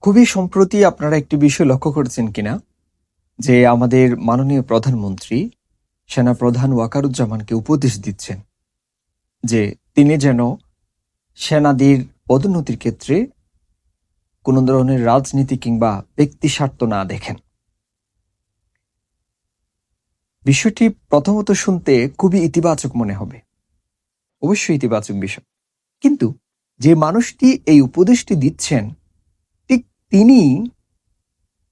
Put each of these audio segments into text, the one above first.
খুবই সম্প্রতি আপনারা একটি বিষয় লক্ষ্য করেছেন কিনা যে আমাদের মাননীয় প্রধানমন্ত্রী সেনাপ্রধান ওয়াকারুজ্জামানকে উপদেশ দিচ্ছেন যে তিনি যেন সেনাদের পদোন্নতির ক্ষেত্রে কোনো ধরনের রাজনীতি কিংবা ব্যক্তি স্বার্থ না দেখেন। বিষয়টি প্রথমত শুনতে খুবই ইতিবাচক মনে হবে, অবশ্যই ইতিবাচক বিষয়, কিন্তু যে মানুষটি এই উপদেশটি দিচ্ছেন ঠিক তিনি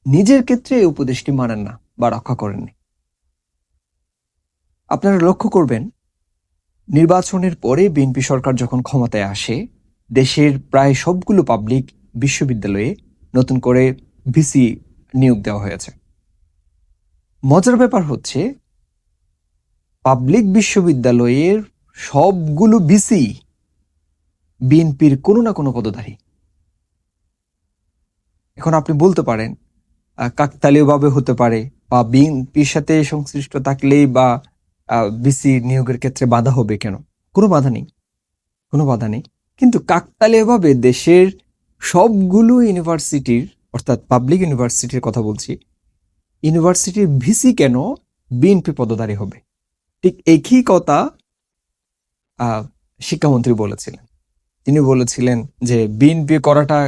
নিজের ক্ষেত্রে এই উপদেশটি মানেন না বা রক্ষা করেননি। আপনারা লক্ষ্য করবেন, নির্বাচনের পরে বিএনপি সরকার যখন ক্ষমতায় আসে, দেশের প্রায় সবগুলো পাবলিক বিশ্ববিদ্যালয়ে নতুন করে ভিসি নিয়োগ দেওয়া হয়েছে। মজার ব্যাপার হচ্ছে, পাবলিক বিশ্ববিদ্যালয়ের সবগুলো ভিসি বিএনপির কোনো না কোনো পদধারী। এখন আপনি বলতে পারেন কাকতালীয়ভাবে হতে পারে, বা বিএনপির সাথে সংশ্লিষ্ট থাকলেই বা ভিসি নিয়োগের ক্ষেত্রে বাধা হবে কেন? কোনো বাধা নেই, কোনো বাধা নেই। কিন্তু কাকতালীয়ভাবে দেশের সবগুলো ইউনিভার্সিটির, অর্থাৎ পাবলিক ইউনিভার্সিটির কথা বলছি, ইউনিভার্সিটির ভিসি কেন বিএনপি পদধারী হবে? ঠিক একই কথা শিক্ষামন্ত্রী বলেছিলেন। তিনি বলেছিলেন যে বিএনপি করাটা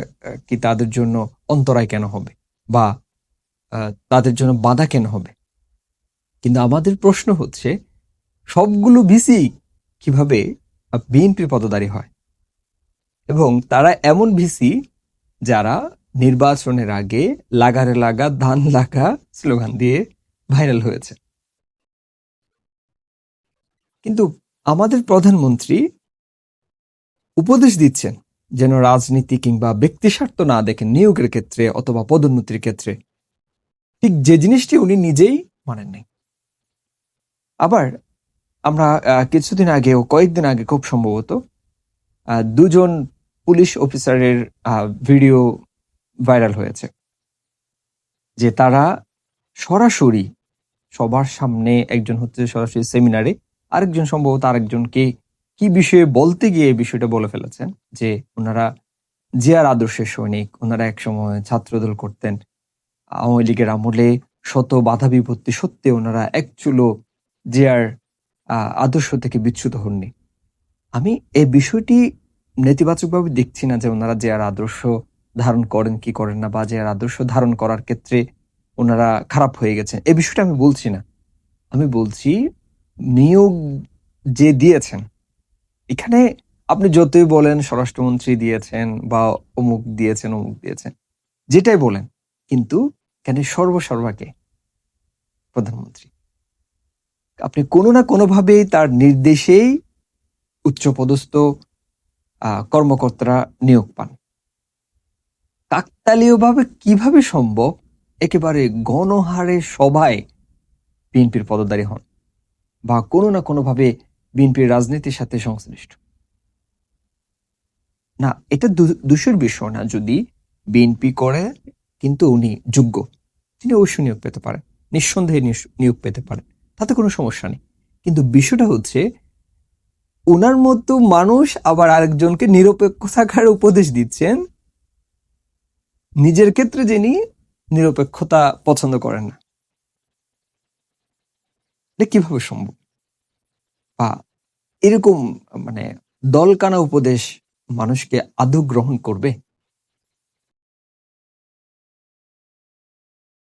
কি তাদের জন্য অন্তরায় কেন হবে, বা তাদের জন্য বাধা কেন হবে? কিন্তু আমাদের প্রশ্ন হচ্ছে, সবগুলো ভিসি কিভাবে বিএনপির পদধারী হয়? এবং তারা এমন ভিসি যারা নির্বাচনের আগে লাগারে লাগা ধান লাগা স্লোগান দিয়ে ভাইরাল হয়েছে। কিন্তু আমাদের প্রধানমন্ত্রী উপদেশ দিচ্ছেন যেন রাজনীতি কিংবা ব্যক্তি স্বার্থ না দেখেন নিয়োগের ক্ষেত্রে অথবা পদোন্নতির ক্ষেত্রে, ঠিক যে জিনিসটি উনি নিজেই মানেন নাই। আবার আমরা কিছুদিন আগেও, কয়েকদিন আগে খুব সম্ভবত, দুজন পুলিশ অফিসারের ভিডিও ভাইরাল হয়েছে, যে তারা সরাসরি সবার সামনে, একজন হচ্ছে সরাসরি সেমিনারে, আরেকজন সম্ভবত আরেকজনকে কি বিষয়ে বলতে গিয়ে এই বিষয়টা বলে ফেলেছেন যে ওনারা জিয়ার আদর্শের সৈনিক, ওনারা একসময় ছাত্রদল করতেন, আওয়ামী লীগের আমলে শত বাধা বিপত্তি সত্ত্বে ওনারা একচুলো জিয়ার আদর্শ থেকে বিচ্যুত হননি। আমি এই বিষয়টি নেতিবাচকভাবে দেখছি না যে ওনারা জিয়ার আদর্শ ধারণ করেন কি করেন না, বা জিয়ার আদর্শ ধারণ করার ক্ষেত্রে ওনারা খারাপ হয়ে গেছেন, এই বিষয়টা আমি বলছি না। আমি বলছি, নিয়োগ যে দিয়েছেন, এখানে আপনি যতই বলেন স্বরাষ্ট্রমন্ত্রী দিয়েছেন বা অমুক দিয়েছেন অমুক দিয়েছেন, যেটাই বলেন, কিন্তু এখানে সর্বসর্বাকে প্রধানমন্ত্রী। আপনি কোনো না কোনোভাবেই তার নির্দেশেই উচ্চপদস্থ কর্মকর্তারা নিয়োগ পান। কাকতালীয়ভাবে কিভাবে সম্ভব একেবারে গণহারে সবাই বিএনপির পদধারী হন বা কোনো না কোনোভাবে বিএনপির রাজনীতির সাথে সংশ্লিষ্ট? না, এটা দোষের বিষয় না। যদি বিএনপি করে, কিন্তু উনি যোগ্য, তিনি অবশ্যই নিয়োগ পেতে পারেন, নিঃসন্দেহে নিয়োগ পেতে পারেন, তাতে কোনো সমস্যা নেই। কিন্তু বিষয়টা হচ্ছে, ওনার মতো মানুষ আবার আরেকজনকে নিরপেক্ষ থাকার উপদেশ দিচ্ছেন, নিজের ক্ষেত্রে যিনি নিরপেক্ষতা পছন্দ করেন না। এটা কিভাবে সম্ভব? বা এরকম মানে দলকানা উপদেশ মানুষকে আদৌ গ্রহণ করবে?